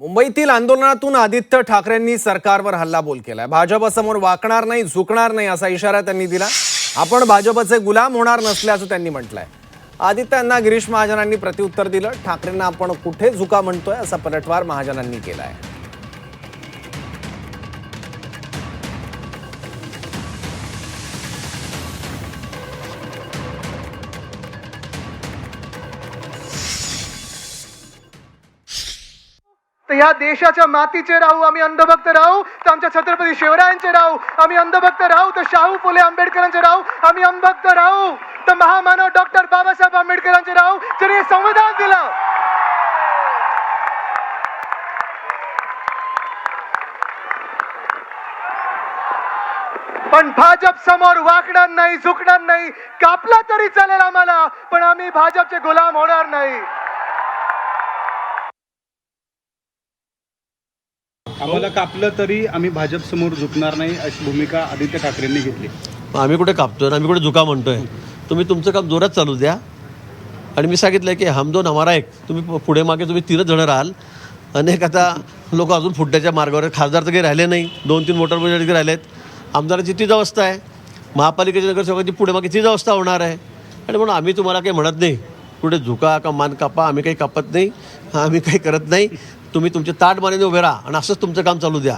मुंबईतील आंदोलनातून आदित्य ठाकरेंनी सरकारवर हल्लाबोल केलाय। भाजपसमोर वाकणार नाही, झुकणार नाही असा इशारा त्यांनी दिला। आपण भाजपचे गुलाम होणार नसल्याचं त्यांनी म्हटलंय। आदित्यांना गिरीश महाजनांनी प्रत्युत्तर दिलं। ठाकरेंना आपण कुठे झुका म्हणतोय असा पलटवार महाजनांनी केलाय। तर या देशाच्या मातीचे राहू आम्ही अंधभक्त राहू, तर आमच्या छत्रपती शिवरायांचे राहू आम्ही अंधभक्त राहू, तर शाहू फुले आंबेडकरांचे राहू आम्ही अंधभक्त राहू, तर महामानव डॉक्टर बाबासाहेब आंबेडकरांचे राहू ज्यांनी संविधान दिलं। पण भाजप समोर वाकणार नाही, झुकणार नाही। कापला तरी चालेल आम्हाला, पण आम्ही भाजपचे गुलाम होणार नाही। आम्हाला कापलं तरी आम्ही भाजप समोर झुकणार नाही अशी भूमिका आदित्य ठाकरेंनी घेतली। आम्ही कुठे कापतोय, आम्ही कुठे झुका म्हणतोय। तुम्ही तुमचं काम जोरात चालू द्या। आणि मी सांगितलंय की हम दोन हमारा एक। तुम्ही पुढे मागे तुम्ही 3 जण राहाल। अनेक आता लोक अजून फुटण्याच्या मार्गावर, खासदार तर काही राहिले नाही, 2-3 मोटर बजारी राहिलेत। आमदाराची तीच अवस्था आहे, महापालिकेच्या नगरसेवकांची पुढे मागे तीच अवस्था होणार आहे। आणि म्हणून आम्ही तुम्हाला काही म्हणत नाही कुठे झुका का मान कापा, आम्ही काही कापत नाही, आम्ही काही करत नाही। तुम्ही तुमचे ताट मानेने उभे राहा आणि असंच तुमचं काम चालू द्या।